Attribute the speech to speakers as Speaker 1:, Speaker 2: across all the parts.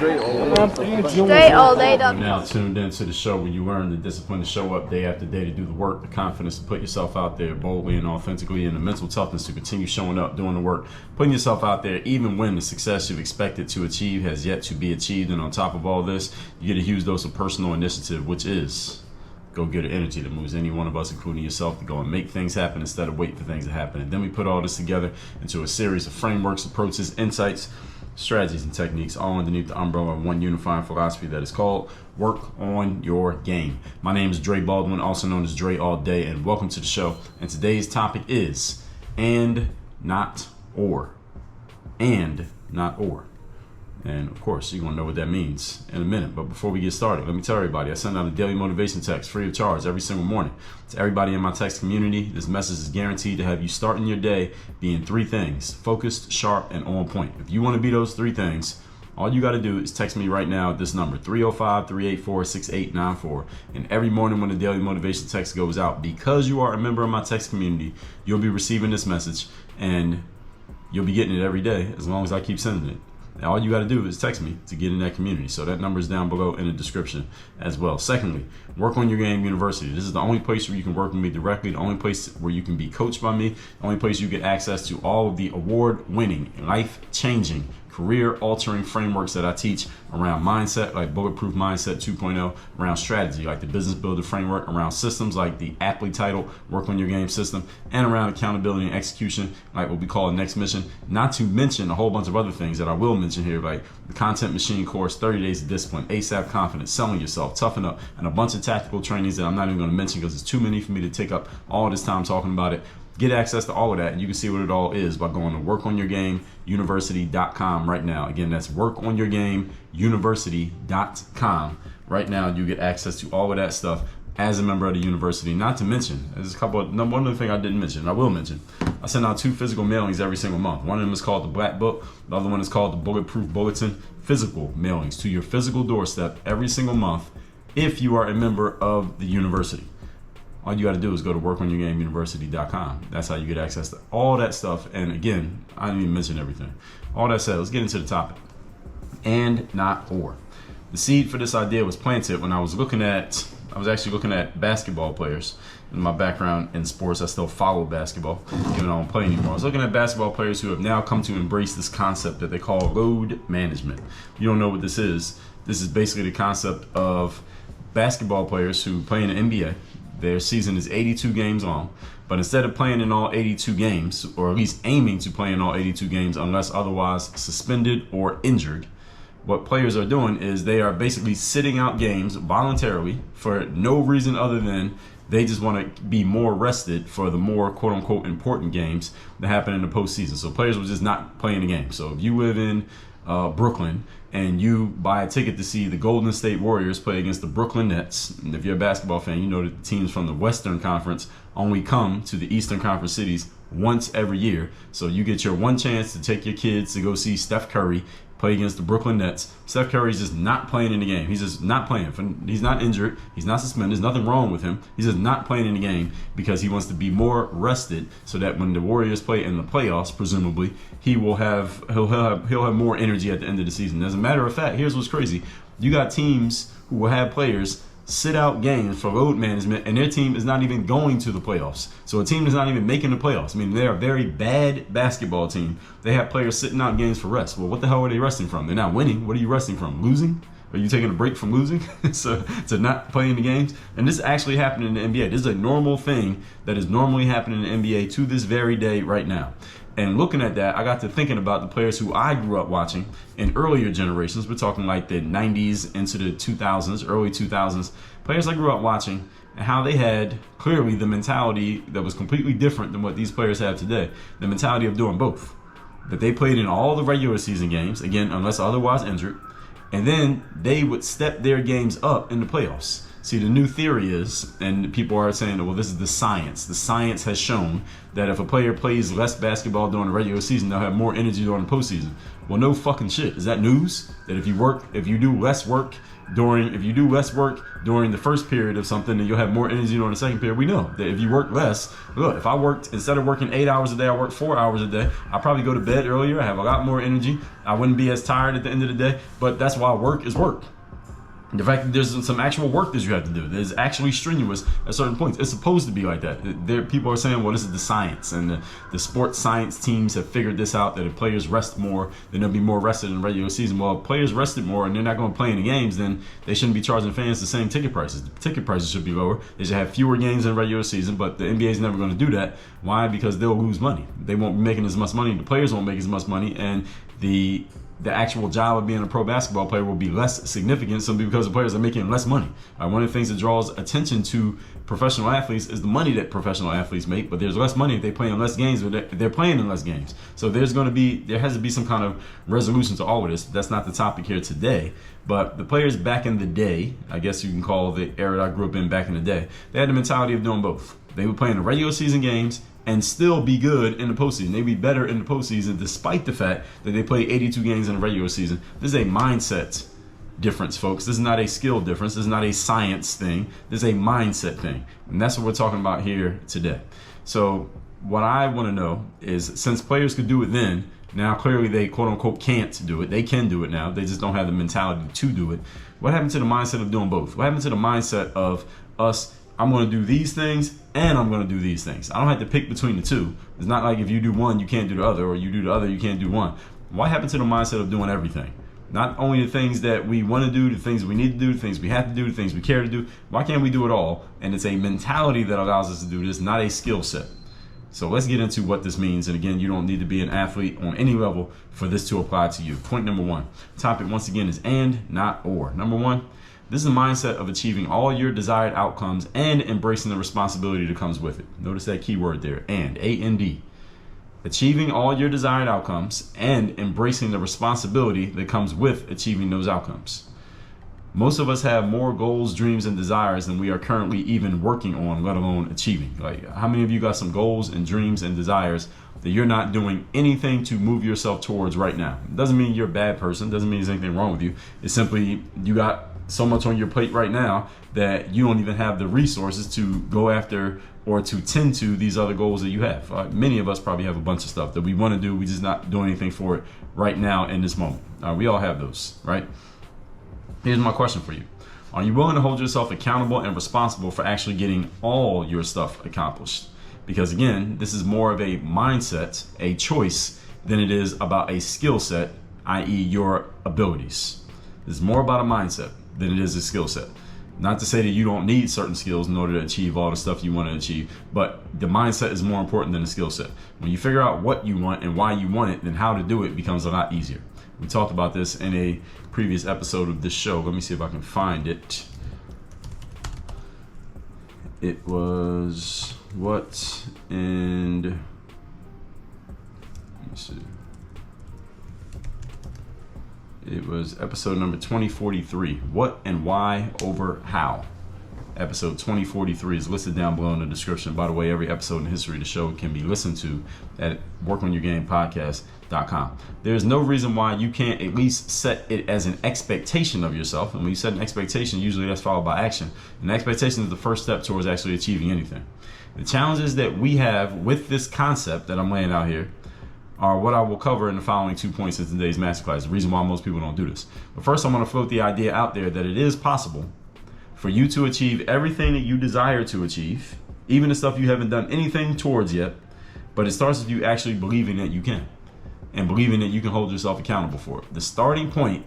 Speaker 1: Straight all day.
Speaker 2: You're now tuned into the show where you learn the discipline to show up day after day, to do the work, the confidence to put yourself out there boldly and authentically, and the mental toughness to continue showing up, doing the work, putting yourself out there even when the success you've expected to achieve has yet to be achieved. And on top of all this, you get a huge dose of personal initiative, which is go-getter energy that moves any one of us, including yourself, to go and make things happen instead of wait for things to happen. And then we put all this together into a series of frameworks, approaches, insights, strategies, and techniques, all underneath the umbrella of one unifying philosophy that is called Work on Your Game. My name is Baldwin, also known as Dre All Day, and welcome to the show. And today's topic is and, not, or. And, not, or. And of course, you're going to know what that means in a minute. But before we get started, let me tell everybody, I send out a daily motivation text free of charge every single morning to everybody in my text community. This message is guaranteed to have you starting your day being three things: focused, sharp, and on point. If you want to be those three things, all you got to do is text me right now at this number, 305-384-6894. And every morning when the daily motivation text goes out, because you are a member of my text community, you'll be receiving this message and you'll be getting it every day as long as I keep sending it. All you got to do is text me to get in that community. So that number is down below in the description as well. Secondly, Work on Your Game University. This is the only place where you can work with me directly, the only place where you can be coached by me, the only place you get access to all of the award-winning, life-changing, career-altering frameworks that I teach around mindset, like Bulletproof Mindset 2.0, around strategy, like the Business Builder Framework, around systems, like the aptly titled Work on Your Game system, and around accountability and execution, like what we call Next Mission, not to mention a whole bunch of other things that I will mention here, like the Content Machine course, 30 Days of Discipline, ASAP Confidence, Selling Yourself, Toughen Up, and a bunch of tactical trainings that I'm not even going to mention because it's too many for me to take up all this time talking about it. Get access to all of that, and you can see what it all is by going to workonyourgameuniversity.com right now. Again, that's workonyourgameuniversity.com. Right now, you get access to all of that stuff as a member of the university. Not to mention, there's one other thing I didn't mention, I will mention. I send out 2 physical mailings every single month. One of them is called the Black Book. The other one is called the Bulletproof Bulletin. Physical mailings to your physical doorstep every single month if you are a member of the university. All you got to do is go to workonyourgameuniversity.com. That's how you get access to all that stuff. And again, I didn't even mention everything. All that said, let's get into the topic. And, not, or. The seed for this idea was planted when I was actually looking at basketball players. In my background in sports, I still follow basketball, even though I don't play anymore. I was looking at basketball players who have now come to embrace this concept that they call load management. You don't know what this is. This is basically the concept of basketball players who play in the NBA. Their season is 82 games long, but instead of playing in all 82 games, or at least aiming to play in all 82 games unless otherwise suspended or injured, what players are doing is they are basically sitting out games voluntarily for no reason other than they just want to be more rested for the more quote-unquote important games that happen in the postseason. So players will just not play in the game. So if you live in Brooklyn and you buy a ticket to see the Golden State Warriors play against the Brooklyn Nets, and if you're a basketball fan, you know that the teams from the Western Conference only come to the Eastern Conference cities once every year. So you get your one chance to take your kids to go see Steph Curry play against the Brooklyn Nets. Steph Curry's just not playing in the game. He's just not playing. He's not injured. He's not suspended. There's nothing wrong with him. He's just not playing in the game because he wants to be more rested so that when the Warriors play in the playoffs, presumably, he'll have more energy at the end of the season. As a matter of fact, here's what's crazy. You got teams who will have players sit out games for load management, and their team is not even going to the playoffs. So a team is not even making the playoffs. I mean, they're a very bad basketball team. They have players sitting out games for rest. Well, what the hell are they resting from? They're not winning. What are you resting from? Losing? Are you taking a break from losing so to not playing the games? And this actually happened in the NBA. This is a normal thing that is normally happening in the NBA to this very day right now. And looking at that, I got to thinking about the players who I grew up watching in earlier generations. We're talking like the 90s into the 2000s, early 2000s. Players I grew up watching and how they had clearly the mentality that was completely different than what these players have today. The mentality of doing both. That they played in all the regular season games, again, unless otherwise injured. And then they would step their games up in the playoffs. See, the new theory is, and people are saying, well, this is the science. The science has shown that if a player plays less basketball during the regular season, they'll have more energy during the postseason. Well, no fucking shit. Is that news? That if you do less work during the first period of something, then you'll have more energy during the second period. We know that if you work less, look, if I worked, instead of working 8 hours a day, I work 4 hours a day. I'd probably go to bed earlier. I have a lot more energy. I wouldn't be as tired at the end of the day. But that's why work is work. The fact that there's some actual work that you have to do, that is actually strenuous at certain points. It's supposed to be like that. People are saying, well, this is the science, and the sports science teams have figured this out, that if players rest more, then they'll be more rested in the regular season. Well, if players rested more and they're not going to play any games, then they shouldn't be charging fans the same ticket prices. The ticket prices should be lower. They should have fewer games in the regular season, but the NBA is never going to do that. Why? Because they'll lose money. They won't be making as much money. The players won't make as much money, and the actual job of being a pro basketball player will be less significant simply because the players are making less money. One of the things that draws attention to professional athletes is the money that professional athletes make, but there's less money if they play in less games, but they're playing in less games. So there has to be some kind of resolution to all of this. That's not the topic here today, but the players back in the day, I guess you can call the era that I grew up in back in the day, they had the mentality of doing both. They would play in the regular season games and still be good in the postseason. They'd be better in the postseason despite the fact that they play 82 games in the regular season. This is a mindset difference, folks. This is not a skill difference. This is not a science thing. This is a mindset thing. And that's what we're talking about here today. So what I want to know is, since players could do it then, now clearly they quote unquote can't do it. They can do it now. They just don't have the mentality to do it. What happened to the mindset of doing both? What happened to the mindset of us, I'm going to do these things and I'm going to do these things. I don't have to pick between the two. It's not like if you do one, you can't do the other, or you do the other, you can't do one. What happened to the mindset of doing everything? Not only the things that we want to do, the things we need to do, the things we have to do, the things we care to do. Why can't we do it all? And it's a mentality that allows us to do this, not a skill set. So let's get into what this means. And again, you don't need to be an athlete on any level for this to apply to you. Point number one. Topic once again is and, not or. Number one, this is a mindset of achieving all your desired outcomes and embracing the responsibility that comes with it. Notice that key word there, and, A-N-D. Achieving all your desired outcomes and embracing the responsibility that comes with achieving those outcomes. Most of us have more goals, dreams, and desires than we are currently even working on, let alone achieving. Like, how many of you got some goals and dreams and desires that you're not doing anything to move yourself towards right now? It doesn't mean you're a bad person. Doesn't mean there's anything wrong with you. It's simply you got so much on your plate right now that you don't even have the resources to go after or to tend to these other goals that you have. Many of us probably have a bunch of stuff that we want to do. We just not doing anything for it right now in this moment. We all have those, right? Here's my question for you. Are you willing to hold yourself accountable and responsible for actually getting all your stuff accomplished? Because again, this is more of a mindset, a choice, than it is about a skill set, i.e. your abilities. It's more about a mindset than it is a skill set. Not to say that you don't need certain skills in order to achieve all the stuff you want to achieve, but the mindset is more important than the skill set. When you figure out what you want and why you want it, then how to do it becomes a lot easier. We talked about this in a previous episode of this show. Let me see if I can find it. It was what and let me see. It was episode number 2043. What and why over how. Episode 2043 is listed down below in the description. By the way, every episode in the history of the show can be listened to at workonyourgamepodcast.com. There's no reason why you can't at least set it as an expectation of yourself. And when you set an expectation, usually that's followed by action. And expectation is the first step towards actually achieving anything. The challenges that we have with this concept that I'm laying out here are what I will cover in the following 2 points in today's masterclass. The reason why most people don't do this. But first, I'm going to float the idea out there that it is possible for you to achieve everything that you desire to achieve, even the stuff you haven't done anything towards yet. But it starts with you actually believing that you can, and believing that you can hold yourself accountable for it. The starting point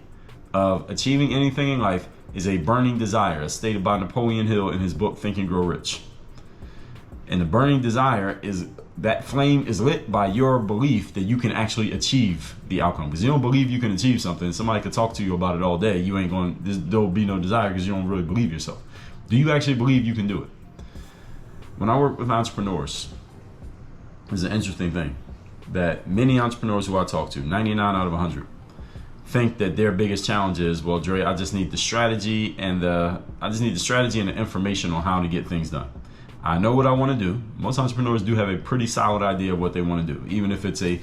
Speaker 2: of achieving anything in life is a burning desire, as stated by Napoleon Hill in his book Think and Grow Rich. And the burning desire is that flame is lit by your belief that you can actually achieve the outcome. Because you don't believe you can achieve something, somebody could talk to you about it all day. You ain't going, there'll be no desire because you don't really believe yourself. Do you actually believe you can do it? When I work with entrepreneurs, there's an interesting thing that many entrepreneurs who I talk to, 99 out of 100, think that their biggest challenge is, well, Dre, I just need the strategy and the information on how to get things done. I know what I want to do. Most entrepreneurs do have a pretty solid idea of what they want to do. Even if it's a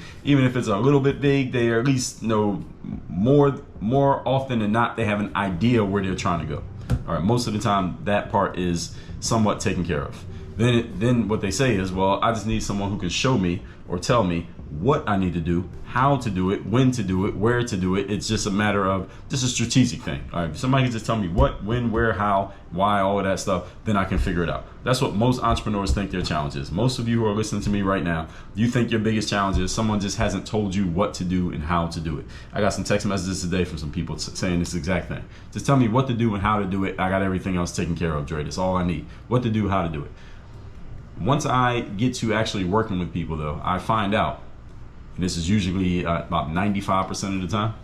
Speaker 2: little bit vague, they at least know more often than not, they have an idea where they're trying to go. All right, most of the time that part is somewhat taken care of. Then what they say is, well, I just need someone who can show me or tell me what I need to do, how to do it, when to do it, where to do it. It's just a matter of just a strategic thing. All right, if somebody can just tell me what, when, where, how, why, all of that stuff, then I can figure it out. That's what most entrepreneurs think their challenge is. Most of you who are listening to me right now, you think your biggest challenge is someone just hasn't told you what to do and how to do it. I got some text messages today from some people saying this exact thing. Just tell me what to do and how to do it. I got everything else taken care of, Dre. That's all I need. What to do, how to do it. Once I get to actually working with people, though, I find out, and this is usually about 95% of the time,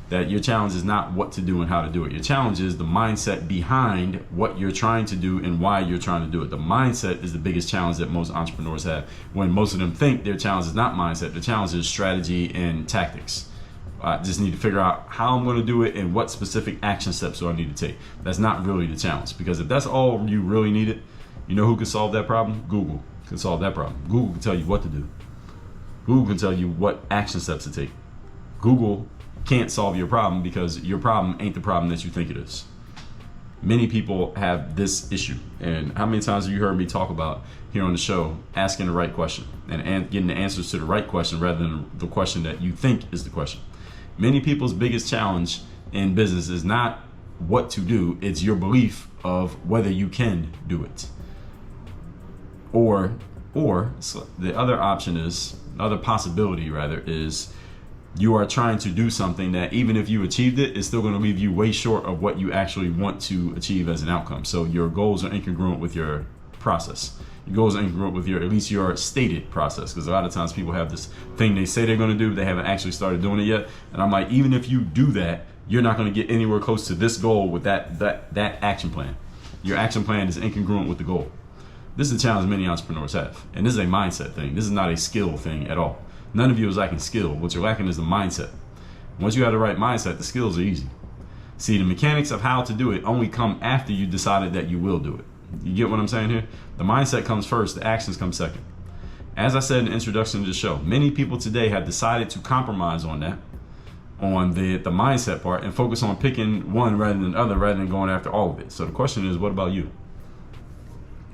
Speaker 2: that your challenge is not what to do and how to do it. Your challenge is the mindset behind what you're trying to do and why you're trying to do it. The mindset is the biggest challenge that most entrepreneurs have. When most of them think their challenge is not mindset, the challenge is strategy and tactics. I just need to figure out how I'm going to do it and what specific action steps do I need to take. That's not really the challenge, because if that's all you really needed, you know who can solve that problem? Google can solve that problem. Google can tell you what to do. Google can tell you what action steps to take. Google can't solve your problem because your problem ain't the problem that you think it is. Many people have this issue. And how many times have you heard me talk about here on the show asking the right question and getting the answers to the right question rather than the question that you think is the question? Many people's biggest challenge in business is not what to do, it's your belief of whether you can do it. Or the other option is, other possibility rather, is you are trying to do something that even if you achieved it, it's still going to leave you way short of what you actually want to achieve as an outcome. So your goals are incongruent with your process. Your goals are incongruent with at least your stated process. Because a lot of times people have this thing they say they're going to do, they haven't actually started doing it yet. And I'm like, even if you do that, you're not going to get anywhere close to this goal with that action plan. Your action plan is incongruent with the goal. This is a challenge many entrepreneurs have. And this is a mindset thing. This is not a skill thing at all. None of you is lacking skill. What you're lacking is the mindset. Once you have the right mindset, the skills are easy. See, the mechanics of how to do it only come after you decided that you will do it. You get what I'm saying here? The mindset comes first, the actions come second. As I said in the introduction to the show, many people today have decided to compromise on that, on the mindset part, and focus on picking one rather than the other, rather than going after all of it. So the question is, what about you?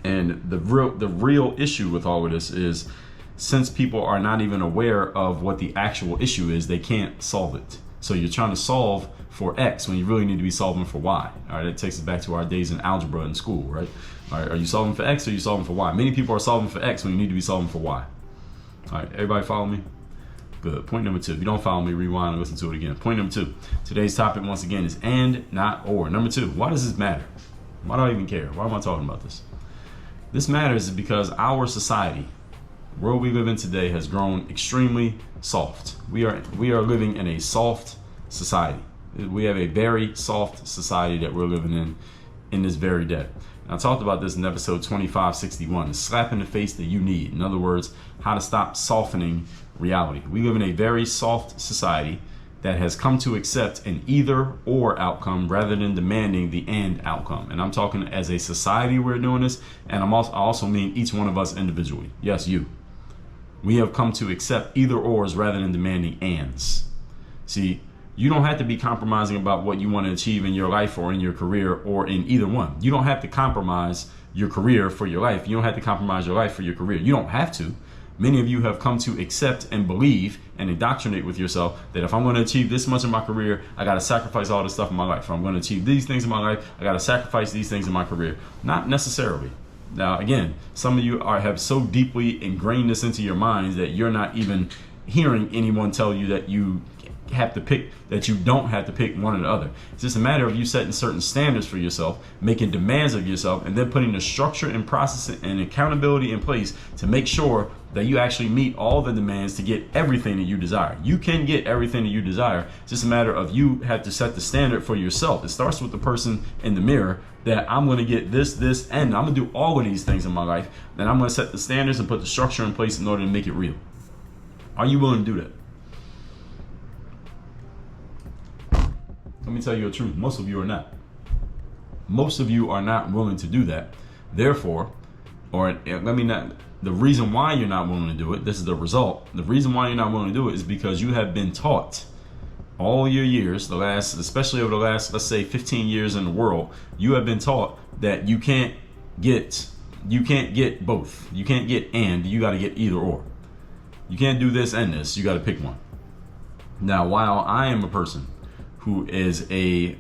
Speaker 2: And the real issue with all of this is, since people are not even aware of what the actual issue is, they can't solve it. So you're trying to solve for X when you really need to be solving for Y. All right, it takes us back to our days in algebra in school, right? All right, are you solving for X or are you solving for Y? Many people are solving for X when you need to be solving for Y. All right, everybody follow me? Good. Point number two. If you don't follow me, rewind and listen to it again. Point number two. Today's topic, once again, is and, not or. Number two, why does this matter? Why do I even care? Why am I talking about this? This matters because our society, the world we live in today, has grown extremely soft. We are living in a soft society. We have a very soft society that we're living in this very day. And I talked about this in episode 2561, the slap in the face that you need. In other words, how to stop softening reality. We live in a very soft society that has come to accept an either or outcome rather than demanding the and outcome. And I'm talking as a society we're doing this, and I also mean each one of us individually. Yes, you. We have come to accept either ors rather than demanding ands. See, you don't have to be compromising about what you want to achieve in your life or in your career or in either one. You don't have to compromise your career for your life. You don't have to compromise your life for your career. You don't have to. Many of you have come to accept and believe and indoctrinate with yourself that if I'm going to achieve this much in my career, I got to sacrifice all this stuff in my life. If I'm going to achieve these things in my life, I got to sacrifice these things in my career. Not necessarily. Now, again, some of you have so deeply ingrained this into your minds that you're not even hearing anyone tell you that you have to pick, that you don't have to pick one or the other. It's just a matter of you setting certain standards for yourself, making demands of yourself, and then putting the structure and process and accountability in place to make sure that you actually meet all the demands to get everything that you desire. You can get everything that you desire. It's just a matter of you have to set the standard for yourself. It starts with the person in the mirror that I'm going to get this, and I'm going to do all of these things in my life. Then I'm going to set the standards and put the structure in place in order to make it real. Are you willing to do that? Let me tell you the truth. Most of you are not. Most of you are not willing to do that. Therefore, the reason why you're not willing to do it, this is the result. The reason why you're not willing to do it is because you have been taught all your years, especially over the last, let's say 15 years in the world, you have been taught that you can't get both. You can't get you got to get either or. You can't do this and this. You got to pick one. Now, while I am a person who is a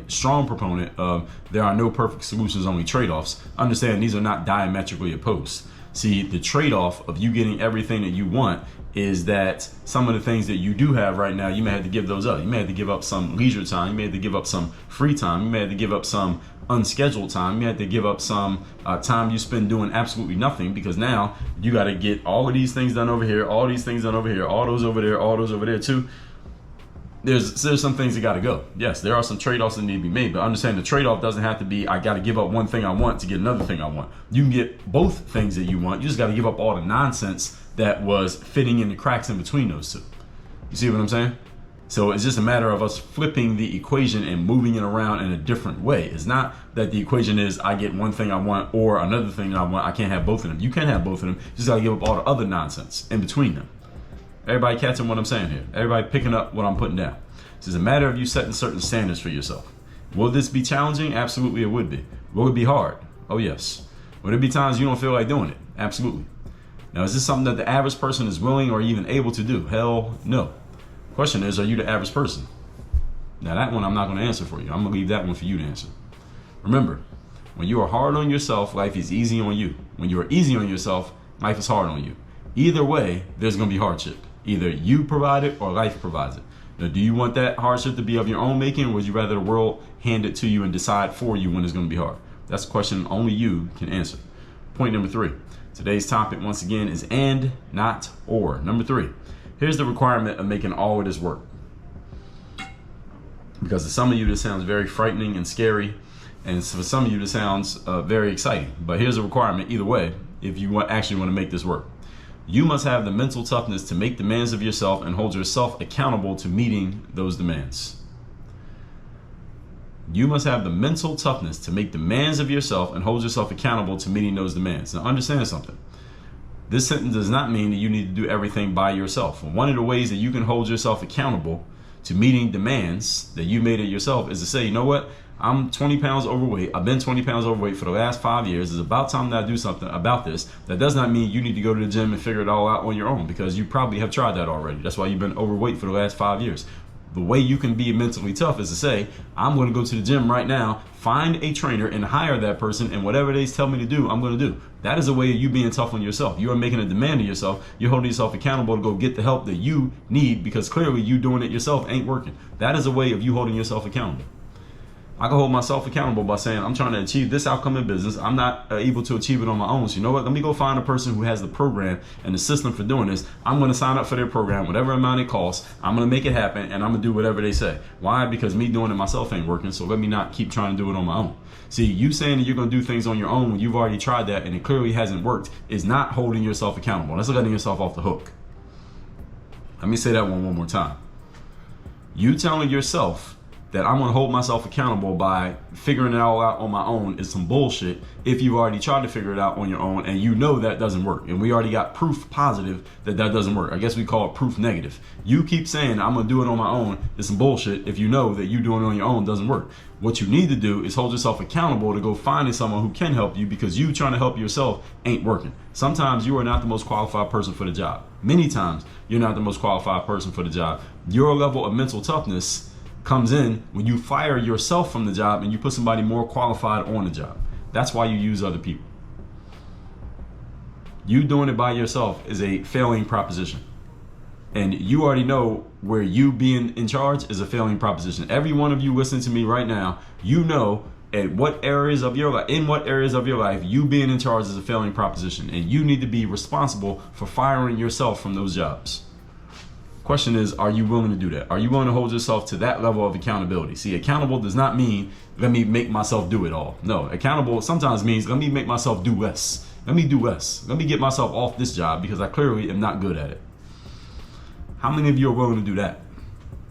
Speaker 2: strong proponent of there are no perfect solutions, only trade-offs, understand these are not diametrically opposed. See, the trade-off of you getting everything that you want is that some of the things that you do have right now, you may have to give those up. You may have to give up some leisure time. You may have to give up some free time. You may have to give up some unscheduled time. You may have to give up some time you spend doing absolutely nothing, because now you got to get all of these things done over here, all these things done over here, all those over there, all those over there too. There's some things that got to go. Yes, there are some trade-offs that need to be made, but understand the trade-off doesn't have to be I got to give up one thing I want to get another thing I want. You can get both things that you want. You just got to give up all the nonsense that was fitting in the cracks in between those two. You see what I'm saying? So it's just a matter of us flipping the equation and moving it around in a different way. It's not that the equation is I get one thing I want or another thing I want. I can't have both of them. You can have both of them. You just got to give up all the other nonsense in between them. Everybody catching what I'm saying here? Everybody picking up what I'm putting down? It's just a matter of you setting certain standards for yourself. Will this be challenging? Absolutely, it would be. Will it be hard? Oh, yes. Will there be times you don't feel like doing it? Absolutely. Now, is this something that the average person is willing or even able to do? Hell no. Question is, are you the average person? Now, that one I'm not going to answer for you. I'm going to leave that one for you to answer. Remember, when you are hard on yourself, life is easy on you. When you are easy on yourself, life is hard on you. Either way, there's going to be hardship. Either you provide it or life provides it. Now, do you want that hardship to be of your own making, or would you rather the world hand it to you and decide for you when it's going to be hard? That's a question only you can answer. Point number 3. Today's topic, once again, is and, not or. Number 3. Here's the requirement of making all of this work. Because to some of you, this sounds very frightening and scary. And for some of you, this sounds very exciting. But here's a requirement either way if you actually want to make this work. You must have the mental toughness to make demands of yourself and hold yourself accountable to meeting those demands. You must have the mental toughness to make demands of yourself and hold yourself accountable to meeting those demands. Now, understand something. This sentence does not mean that you need to do everything by yourself. One of the ways that you can hold yourself accountable to meeting demands that you made of yourself is to say, you know what? I'm 20 pounds overweight. I've been 20 pounds overweight for the last 5 years. It's about time that I do something about this. That does not mean you need to go to the gym and figure it all out on your own, because you probably have tried that already. That's why you've been overweight for the last 5 years. The way you can be mentally tough is to say, I'm going to go to the gym right now, find a trainer and hire that person, and whatever they tell me to do, I'm going to do. That is a way of you being tough on yourself. You are making a demand of yourself. You're holding yourself accountable to go get the help that you need, because clearly you doing it yourself ain't working. That is a way of you holding yourself accountable. I can hold myself accountable by saying I'm trying to achieve this outcome in business. I'm not able to achieve it on my own. So you know what? Let me go find a person who has the program and the system for doing this. I'm going to sign up for their program, whatever amount it costs. I'm going to make it happen, and I'm going to do whatever they say. Why? Because me doing it myself ain't working. So let me not keep trying to do it on my own. See, you saying that you're going to do things on your own when you've already tried that and it clearly hasn't worked is not holding yourself accountable. That's letting yourself off the hook. Let me say that one more time. You telling yourself that I'm going to hold myself accountable by figuring it all out on my own is some bullshit if you've already tried to figure it out on your own and you know that doesn't work. And we already got proof positive that doesn't work. I guess we call it proof negative. You keep saying I'm going to do it on my own is some bullshit if you know that you doing it on your own doesn't work. What you need to do is hold yourself accountable to go finding someone who can help you, because you trying to help yourself ain't working. Sometimes you are not the most qualified person for the job. Many times you're not the most qualified person for the job. Your level of mental toughness comes in when you fire yourself from the job and you put somebody more qualified on the job. That's why you use other people. You doing it by yourself is a failing proposition. And you already know where you being in charge is a failing proposition. Every one of you listening to me right now, you know in what areas of your life you being in charge is a failing proposition. And you need to be responsible for firing yourself from those jobs. Question is, are you willing to do that? Are you willing to hold yourself to that level of accountability? See, accountable does not mean let me make myself do it all. No, accountable sometimes means let me make myself do less. Let me do less. Let me get myself off this job because I clearly am not good at it. How many of you are willing to do that?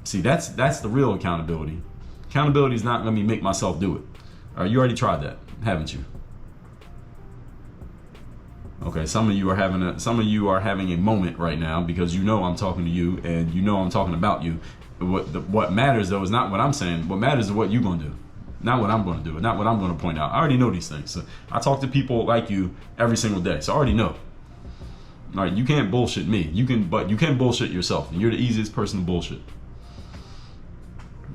Speaker 2: See, that's the real accountability. Accountability is not let me make myself do it. All right, you already tried that, haven't you? Okay, some of you are having a moment right now because you know I'm talking to you and you know I'm talking about you. What matters though is not what I'm saying. What matters is what you're gonna do, not what I'm gonna do, not what I'm gonna point out. I already know these things. So I talk to people like you every single day, so I already know. All right, you can't bullshit me. But you can bullshit yourself, and you're the easiest person to bullshit.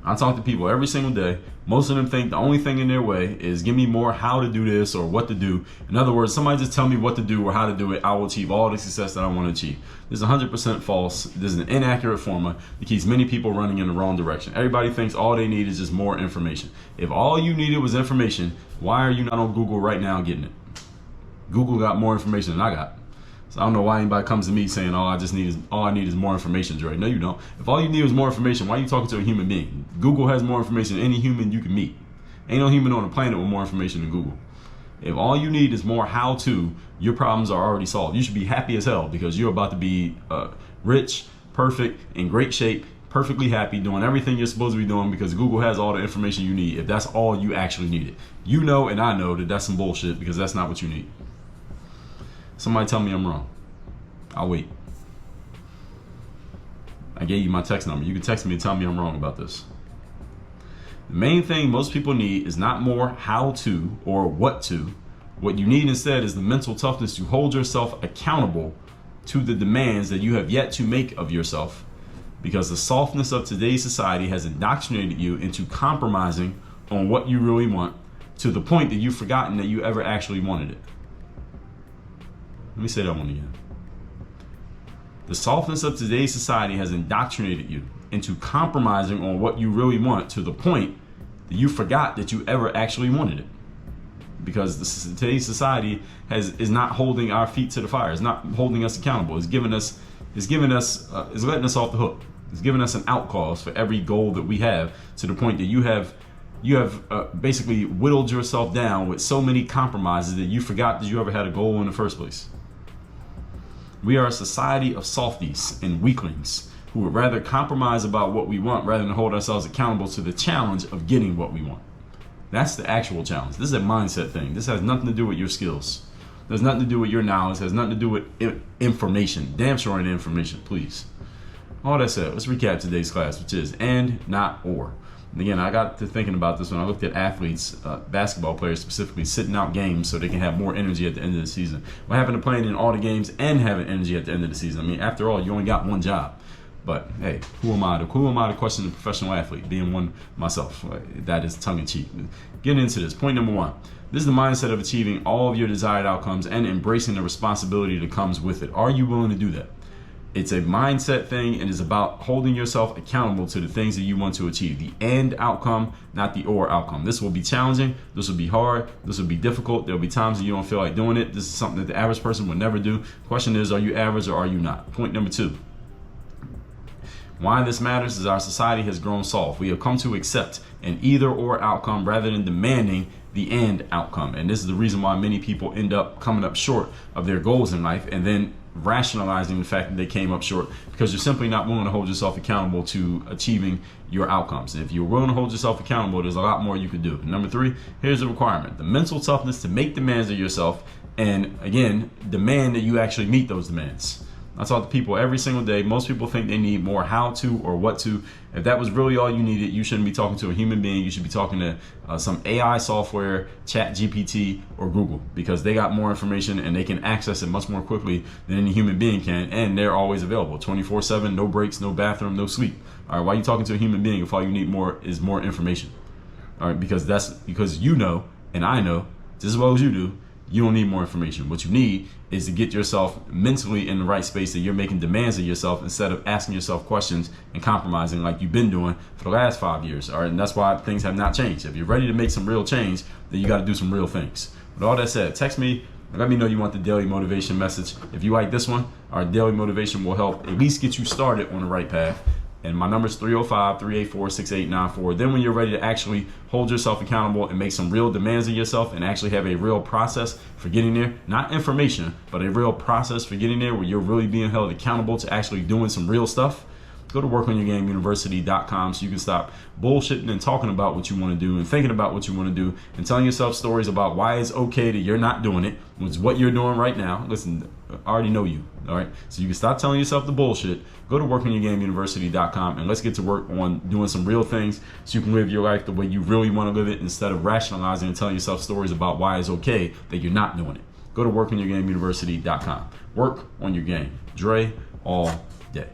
Speaker 2: I talk to people every single day. Most of them think the only thing in their way is give me more how to do this or what to do. In other words, somebody just tell me what to do or how to do it. I will achieve all the success that I want to achieve. This is 100% false. This is an inaccurate formula that keeps many people running in the wrong direction. Everybody thinks all they need is just more information. If all you needed was information, why are you not on Google right now getting it? Google got more information than I got. So I don't know why anybody comes to me saying all I need is more information, Dre. No, you don't. If all you need is more information, why are you talking to a human being? Google has more information than any human you can meet. Ain't no human on the planet with more information than Google. If all you need is more how-to, your problems are already solved. You should be happy as hell because you're about to be rich, perfect, in great shape, perfectly happy, doing everything you're supposed to be doing because Google has all the information you need. If that's all you actually needed, you know, and I know that that's some bullshit because that's not what you need. Somebody tell me I'm wrong. I'll wait. I gave you my text number. You can text me and tell me I'm wrong about this. The main thing most people need is not more how to or what to. What you need instead is the mental toughness to hold yourself accountable to the demands that you have yet to make of yourself, because the softness of today's society has indoctrinated you into compromising on what you really want to the point that you've forgotten that you ever actually wanted it. Let me say that one again. The softness of today's society has indoctrinated you into compromising on what you really want to the point that you forgot that you ever actually wanted it. Because today's society is not holding our feet to the fire. It's not holding us accountable. It's letting us off the hook. It's giving us an out cause for every goal that we have to the point that you have basically whittled yourself down with so many compromises that you forgot that you ever had a goal in the first place. We are a society of softies and weaklings who would rather compromise about what we want rather than hold ourselves accountable to the challenge of getting what we want. That's the actual challenge. This is a mindset thing. This has nothing to do with your skills. There's nothing to do with your knowledge. It has nothing to do with information. Damn sure ain't information, please. All that said, let's recap today's class, which is and, not, or. And again, I got to thinking about this when I looked at athletes, basketball players specifically, sitting out games so they can have more energy at the end of the season. What happened to playing in all the games and having energy at the end of the season? I mean, after all, you only got one job. But hey, who am I to question a professional athlete, being one myself? That is tongue-in-cheek. Getting into this, point number one. This is the mindset of achieving all of your desired outcomes and embracing the responsibility that comes with it. Are you willing to do that? It's a mindset thing and is about holding yourself accountable to the things that you want to achieve. The end outcome, not the or outcome. This will be challenging. This will be hard. This will be difficult. There'll be times that you don't feel like doing it. This is something that the average person would never do. Question is, are you average or are you not? Point number two. Why this matters is our society has grown soft. We have come to accept an either or outcome rather than demanding the end outcome. And this is the reason why many people end up coming up short of their goals in life and then rationalizing the fact that they came up short because you're simply not willing to hold yourself accountable to achieving your outcomes. And if you're willing to hold yourself accountable, there's a lot more you can do. And number three, here's the requirement: the mental toughness to make demands of yourself, and again, demand that you actually meet those demands. I talk to people every single day. Most people think they need more how to or what to. If that was really all you needed, you shouldn't be talking to a human being. You should be talking to some AI software, ChatGPT, or Google, because they got more information and they can access it much more quickly than any human being can, and they're always available 24/7, no breaks, no bathroom, no sleep. All right, why are you talking to a human being if all you need is more information? All right, because you know and I know just as well as you do. You don't need more information. What you need is to get yourself mentally in the right space that you're making demands of yourself instead of asking yourself questions and compromising like you've been doing for the last 5 years. All right, and that's why things have not changed. If you're ready to make some real change, then you got to do some real things. With all that said, text me and let me know you want the daily motivation message. If you like this one, our daily motivation will help at least get you started on the right path. And my number is 305-384-6894. Then when you're ready to actually hold yourself accountable and make some real demands of yourself and actually have a real process for getting there, not information, but a real process for getting there where you're really being held accountable to actually doing some real stuff, Go to workonyourgameuniversity.com so you can stop bullshitting and talking about what you want to do and thinking about what you want to do and telling yourself stories about why it's okay that you're not doing it, which is what you're doing right now. Listen, I already know you, all right? So you can stop telling yourself the bullshit. Go to workonyourgameuniversity.com and let's get to work on doing some real things so you can live your life the way you really want to live it instead of rationalizing and telling yourself stories about why it's okay that you're not doing it. Go to workonyourgameuniversity.com. Work on your game. Dre all day.